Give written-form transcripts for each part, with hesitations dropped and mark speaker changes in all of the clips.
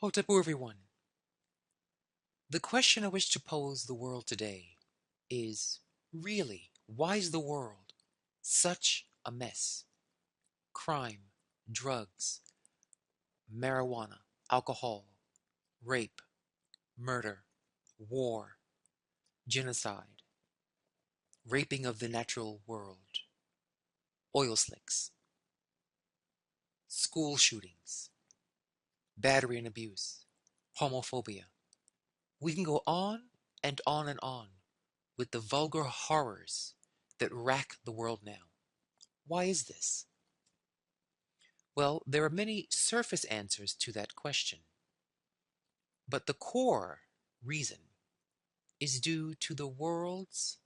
Speaker 1: Hotapu, everyone. The question I wish to pose the world today is really, why is the world such a mess? Crime, drugs, marijuana, alcohol, rape, murder, war, genocide, raping of the natural world, oil slicks, school shootings, battery and abuse, homophobia. We can go on and on and on with the vulgar horrors that rack the world now. Why is this? Well, there are many surface answers to that question, but the core reason is due to the world's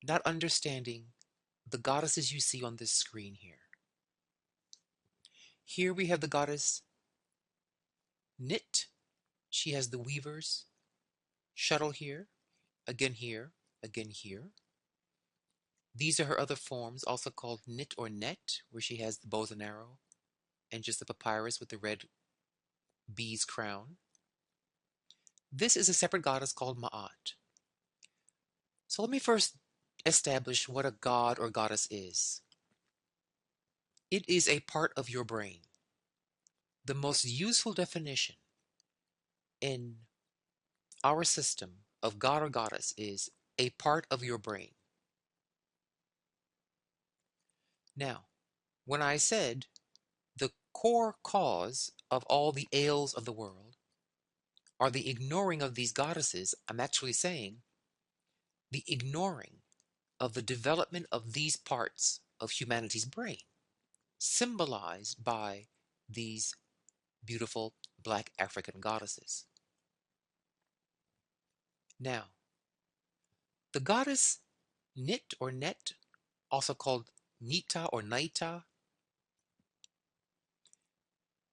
Speaker 1: not understanding the goddesses you see on this screen here. Here we have the goddess Knit. She has the weaver's shuttle here, again here, again here. These are her other forms, also called Knit or Net, where she has the bows and arrow and just the papyrus with the red bee's crown. This is a separate goddess called Ma'at. So let me first establish what a god or goddess is. It is a part of your brain. The most useful definition in our system of god or goddess is a part of your brain. Now, when I said the core cause of all the ails of the world are the ignoring of these goddesses, I'm actually saying the ignoring of the development of these parts of humanity's brain, symbolized by these beautiful black African goddesses. Now, the goddess Nit or Net, also called Nita or Naita,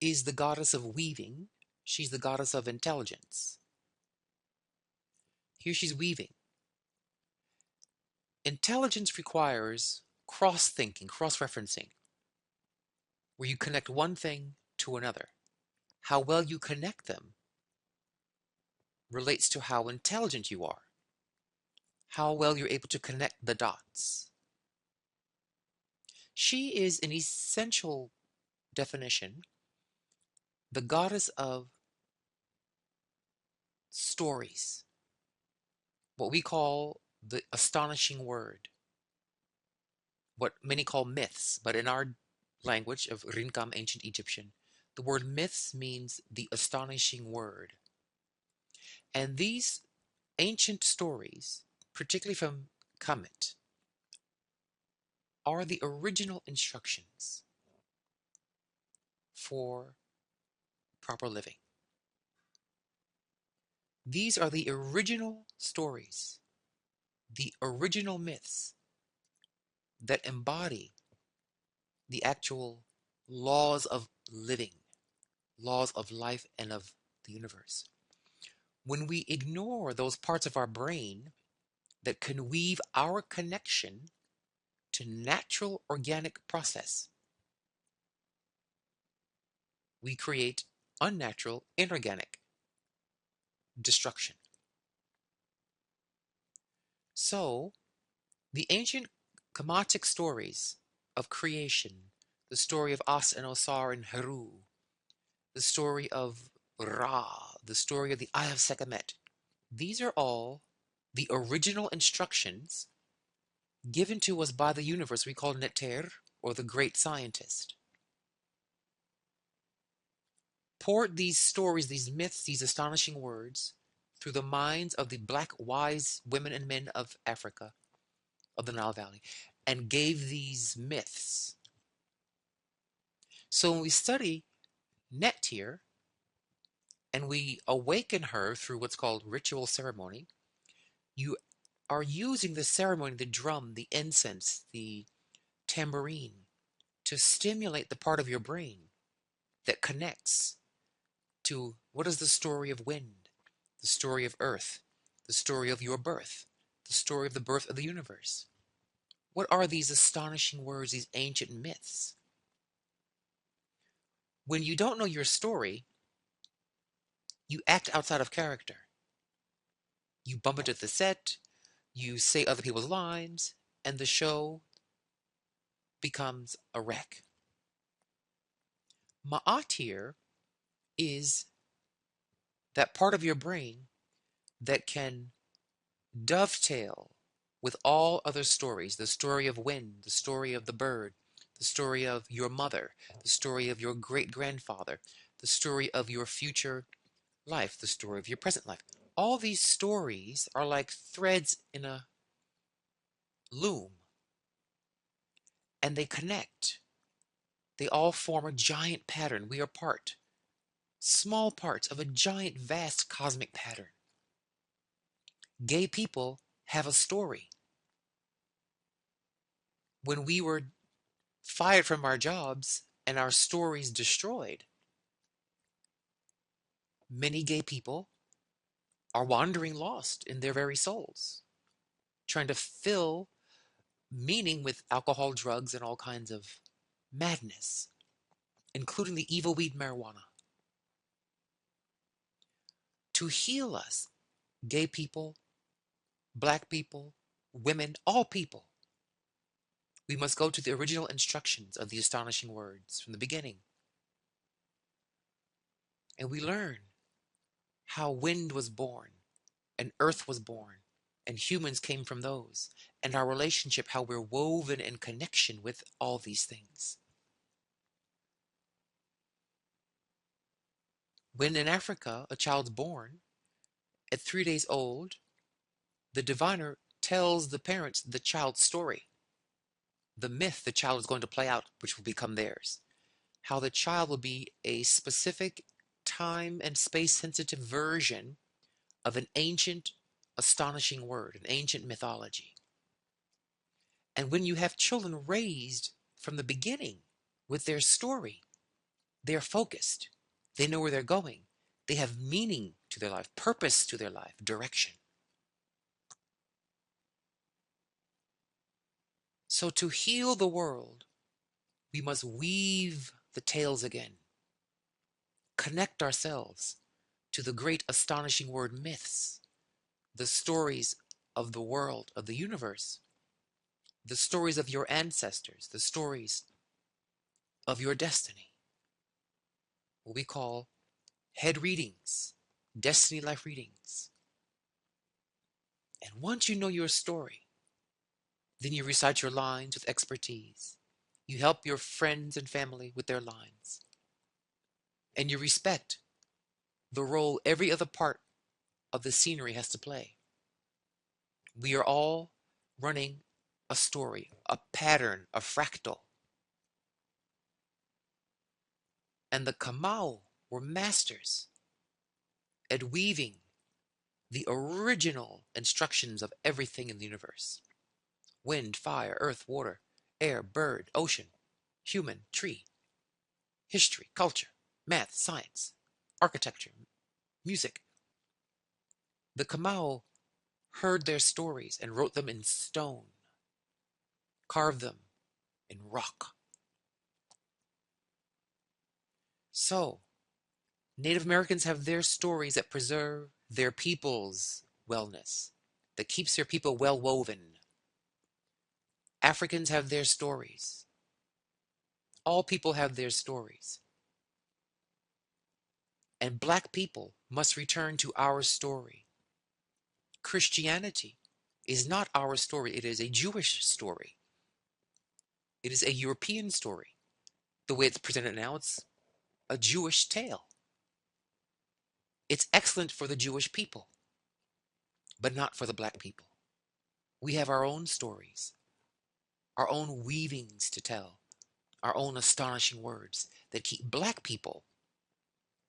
Speaker 1: is the goddess of weaving. She's the goddess of intelligence. Here she's weaving. Intelligence requires cross-thinking, cross-referencing, where you connect one thing to another. How well you connect them relates to how intelligent you are, how well you're able to connect the dots. She is an essential definition, the goddess of stories, what we call the astonishing word, what many call myths, but in our language of Rinkam, ancient Egyptian, the word myths means the astonishing word. And these ancient stories, particularly from Kemet, are the original instructions for proper living. These are the original stories, the original myths that embody the actual laws of living, laws of life and of the universe. When we ignore those parts of our brain that can weave our connection to natural organic process, we create unnatural inorganic destruction. So, the ancient Kamatic stories of creation, the story of As and Osar and Heru, the story of Ra, the story of the Eye of Sekhmet, these are all the original instructions given to us by the universe we call Neter, or the great scientist. Poured these stories, these myths, these astonishing words through the minds of the black wise women and men of Africa, of the Nile Valley, and gave these myths. So when we study Net here, and we awaken her through what's called ritual ceremony, you are using the ceremony, the drum, the incense, the tambourine, to stimulate the part of your brain that connects to what is the story of wind, the story of earth, the story of your birth, the story of the birth of the universe. What are these astonishing words, these ancient myths? When you don't know your story, You act outside of character. You bump into the set, you say other people's lines, and the show becomes a wreck. Ma'at here is that part of your brain that can dovetail with all other stories, the story of wind, the story of the bird, the story of your mother, the story of your great grandfather, the story of your future life, the story of your present life. All these stories are like threads in a loom, and they connect. They all form a giant pattern. We are small parts of a giant, vast cosmic pattern. Gay people have a story. When we were fired from our jobs and our stories destroyed, many gay people are wandering lost in their very souls, trying to fill meaning with alcohol, drugs, and all kinds of madness, including the evil weed marijuana. To heal us, gay people, black people, women, all people, we must go to the original instructions of the astonishing words from the beginning. And we learn how wind was born, and earth was born, and humans came from those, and our relationship, how we're woven in connection with all these things. When in Africa a child's born, at 3 days old, the diviner tells the parents the child's story, the myth the child is going to play out, which will become theirs. How the child will be a specific time and space sensitive version of an ancient, astonishing word, an ancient mythology. And when you have children raised from the beginning with their story, they're focused. They know where they're going. They have meaning to their life, purpose to their life, direction. So to heal the world, we must weave the tales again, connect ourselves to the great astonishing word myths, the stories of the world, of the universe, the stories of your ancestors, the stories of your destiny, what we call head readings, destiny life readings. And once you know your story, then you recite your lines with expertise. You help your friends and family with their lines. And you respect the role every other part of the scenery has to play. We are all running a story, a pattern, a fractal. And the Kamau were masters at weaving the original instructions of everything in the universe. Wind, fire, earth, water, air, bird, ocean, human, tree, history, culture, math, science, architecture, music. The Kamau heard their stories and wrote them in stone, carved them in rock. So, Native Americans have their stories that preserve their people's wellness, that keeps their people well woven. Africans have their stories. All people have their stories. And black people must return to our story. Christianity is not our story, it is a Jewish story. It is a European story. The way it's presented now, it's a Jewish tale. It's excellent for the Jewish people, but not for the black people. We have our own stories, our own weavings to tell, our own astonishing words that keep black people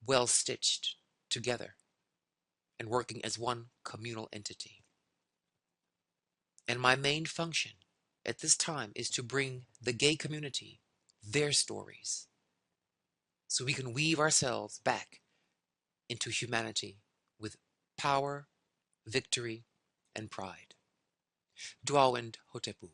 Speaker 1: well stitched together and working as one communal entity. And my main function at this time is to bring the gay community their stories so we can weave ourselves back into humanity with power, victory, and pride. Dwawend Hotepu.